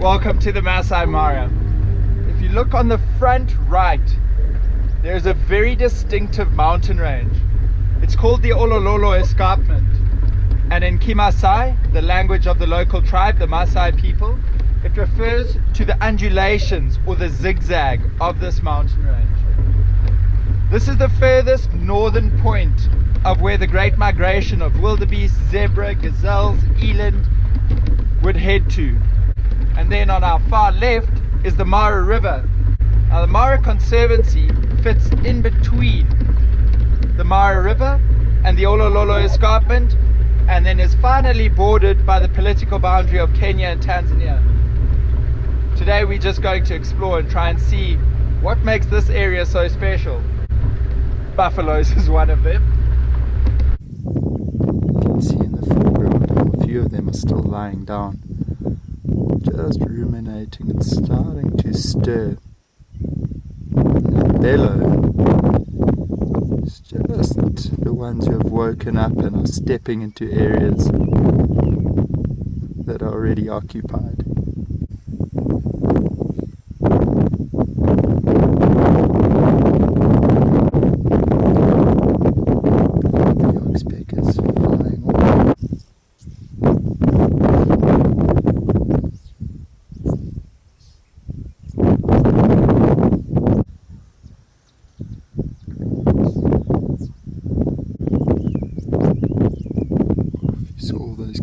Welcome to the Masai Mara. If you look on the front right, there's a very distinctive mountain range. It's called the Olololo Escarpment. And in Kimasai, the language of the local tribe, the Masai people, it refers to the undulations or the zigzag of this mountain range. This is the furthest northern point of where the great migration of wildebeest, zebra, gazelles, eland would head to. And then on our far left is the Mara River. Now the Mara Conservancy fits in between the Mara River and the Olololo Escarpment, and then is finally bordered by the political boundary of Kenya and Tanzania. Today we're just going to explore and try and see what makes this area so special. Buffaloes is one of them. You can see in the foreground how a few of them are still lying down, just ruminating and starting to stir. And bellow is just the ones who have woken up and are stepping into areas that are already occupied. The oxpeck is flying off.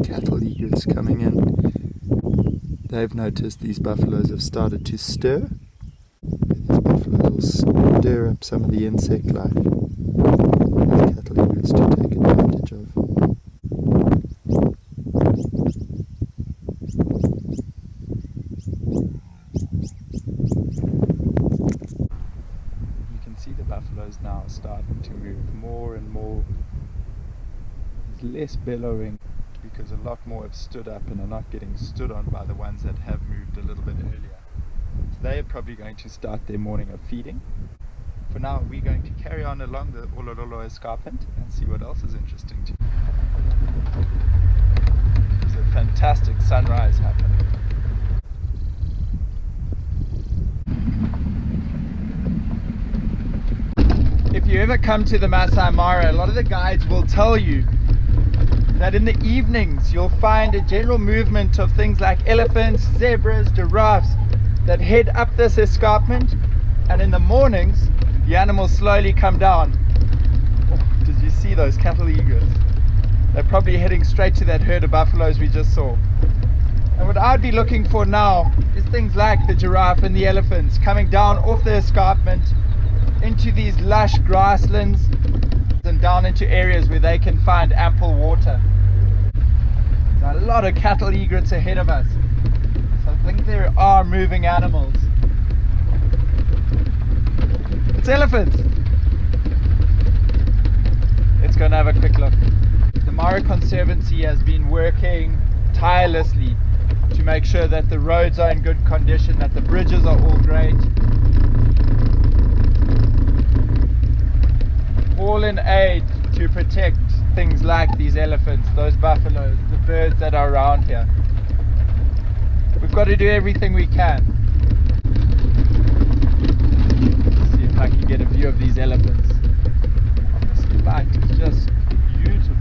Cattle egrets coming in. They've noticed these buffaloes have started to stir. These buffaloes will stir up some of the insect life. These cattle egrets to take advantage of. You can see the buffaloes now starting to move more and more. There's less bellowing, because a lot more have stood up and are not getting stood on by the ones that have moved a little bit earlier. So they are probably going to start their morning of feeding. For now, we're going to carry on along the Olololo Escarpment and see what else is interesting to you. There's a fantastic sunrise happening. If you ever come to the Masai Mara, a lot of the guides will tell you that in the evenings you'll find a general movement of things like elephants, zebras, giraffes that head up this escarpment, and in the mornings the animals slowly come down. Oh, did you see those cattle egrets? They're probably heading straight to that herd of buffaloes we just saw. And what I'd be looking for now is things like the giraffe and the elephants coming down off the escarpment into these lush grasslands and down into areas where they can find ample water. There's a lot of cattle egrets ahead of us, so I think there are moving animals. It's elephants! Let's go and have a quick look. The Mara Conservancy has been working tirelessly to make sure that the roads are in good condition, that the bridges are all great. All in aid to protect things like these elephants, those buffaloes, the birds that are around here. We've got to do everything we can. Let's see if I can get a view of these elephants. This light is just beautiful.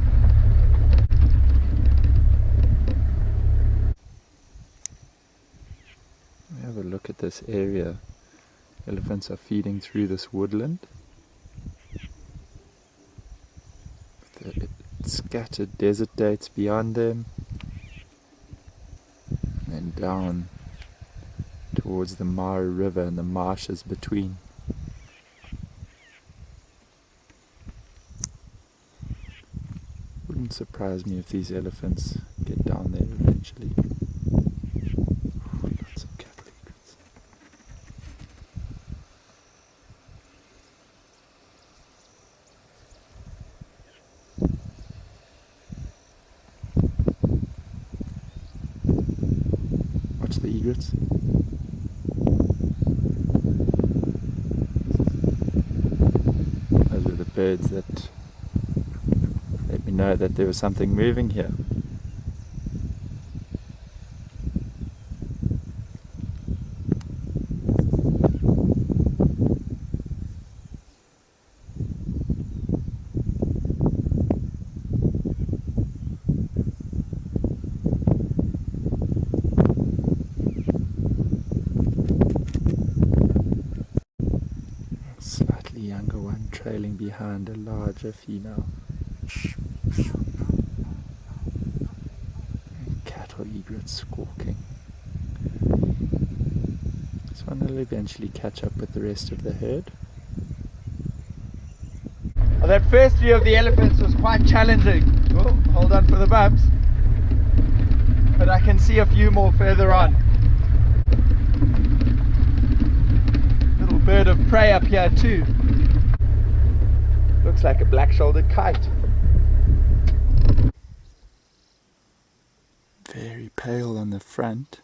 Let me have a look at this area. Elephants are feeding through this woodland. Scattered desert dates beyond them, and then down towards the Mara River and the marshes between. Wouldn't surprise me if these elephants get down there eventually. Lots of cattle egrets. The egrets. Those were the birds that let me know that there was something moving here. behind a larger female. And cattle egrets squawking. This one will eventually catch up with the rest of the herd. Well, that first view of the elephants was quite challenging. Oh, hold on for the bumps. But I can see a few more further on. Little bird of prey up here too. Looks like a black-shouldered kite. Very pale on the front,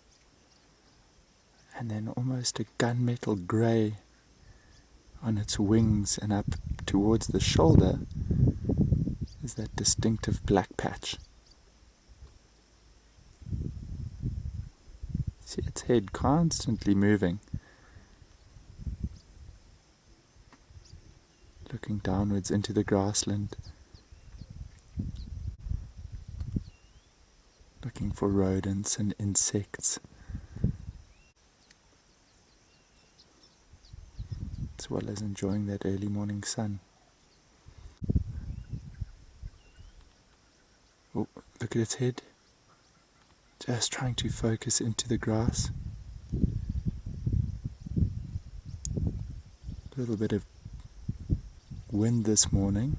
and then almost a gunmetal grey on its wings, and up towards the shoulder is that distinctive black patch. See its head constantly moving, looking downwards into the grassland, looking for rodents and insects, as well as enjoying that early morning sun. Oh, look at its head, just trying to focus into the grass. A little bit of wind this morning.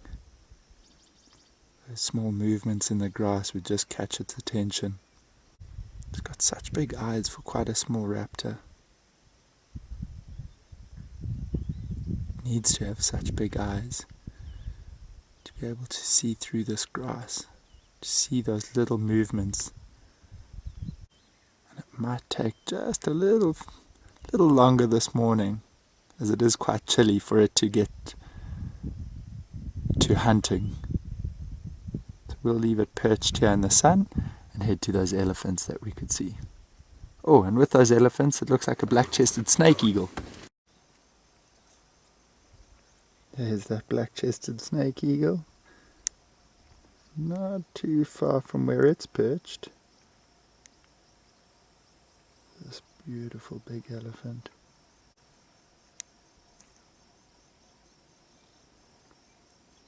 Those small movements in the grass would just catch its attention. It's got such big eyes for quite a small raptor. It needs to have such big eyes to be able to see through this grass, to see those little movements. And it might take just a little longer this morning, as it is quite chilly, for it to get to hunting. So we'll leave it perched here in the sun and head to those elephants that we could see. Oh, and with those elephants it looks like a black-chested snake eagle. There's that black-chested snake eagle. Not too far from where it's perched. This beautiful big elephant.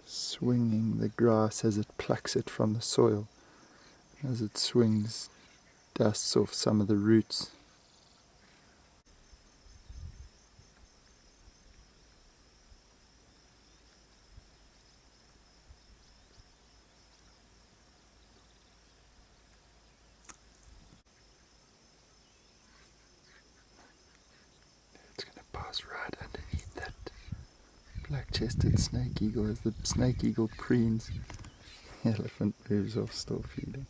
Swinging the grass as it plucks it from the soil. As it swings, dusts off some of the roots. It's going to pass right underneath that black-chested snake eagle as the snake eagle preens. The elephant moves off, still feeding.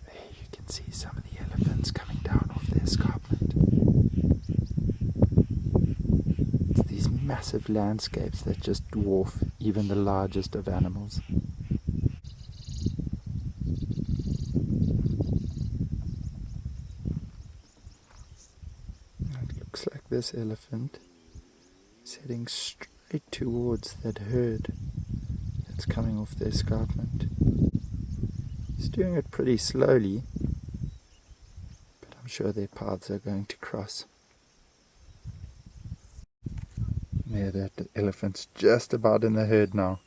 There you can see some of the elephants coming down off the escarpment. It's these massive landscapes that just dwarf even the largest of animals. It looks like this elephant is heading straight towards that herd that's coming off the escarpment. He's doing it pretty slowly, but I'm sure their paths are going to cross. There, that elephant's just about in the herd now.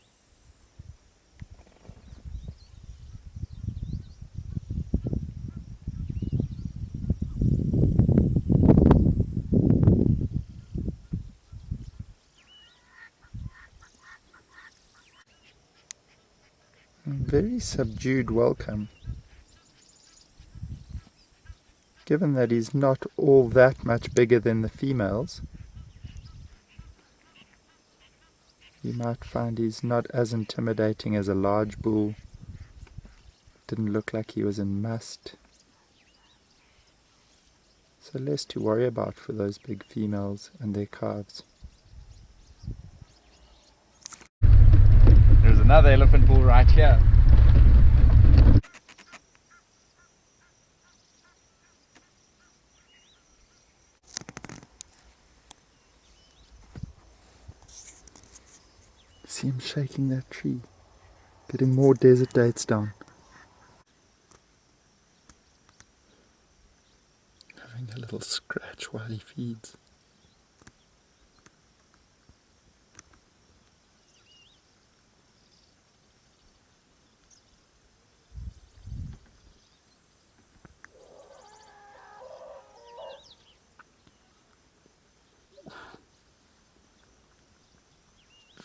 Very subdued welcome, given that he's not all that much bigger than the females. You might find he's not as intimidating as a large bull. Didn't look like he was in must. So less to worry about for those big females and their calves. There's another elephant bull right here. See him shaking that tree, getting more desert dates down. Having a little scratch while he feeds.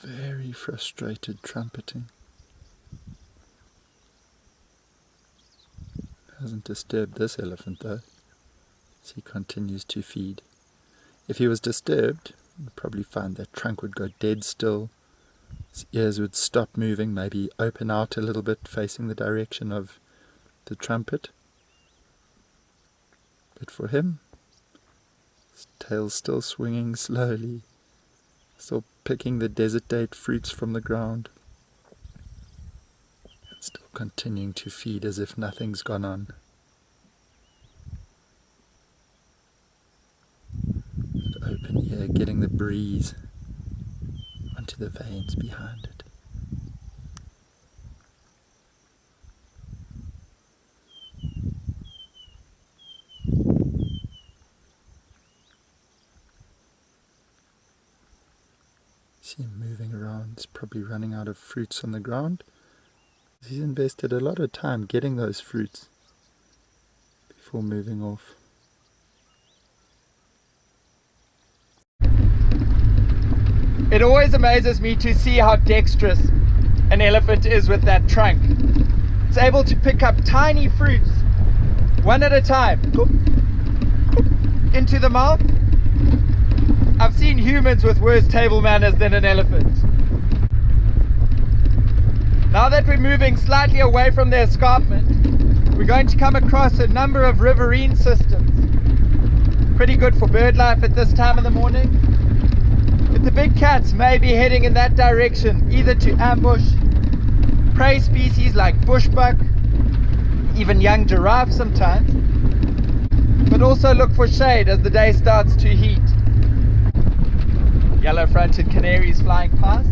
Very frustrated trumpeting. Hasn't disturbed this elephant though, as he continues to feed. If he was disturbed, you'd probably find that trunk would go dead still. His ears would stop moving, maybe open out a little bit facing the direction of the trumpet. But for him, his tail's still swinging slowly, still picking the desert date fruits from the ground, and still continuing to feed as if nothing's gone on. That open ear getting the breeze onto the veins behind it. See him moving around. He's probably running out of fruits on the ground. He's invested a lot of time getting those fruits before moving off. It always amazes me to see how dexterous an elephant is with that trunk. It's able to pick up tiny fruits, one at a time, into the mouth. I've seen humans with worse table manners than an elephant. Now that we're moving slightly away from the escarpment, we're going to come across a number of riverine systems. Pretty good for bird life at this time of the morning. But the big cats may be heading in that direction, either to ambush prey species like bushbuck, even young giraffe sometimes, but also look for shade as the day starts to heat. Yellow-fronted canaries flying past.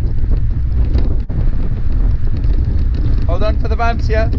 Hold on for the bumps here.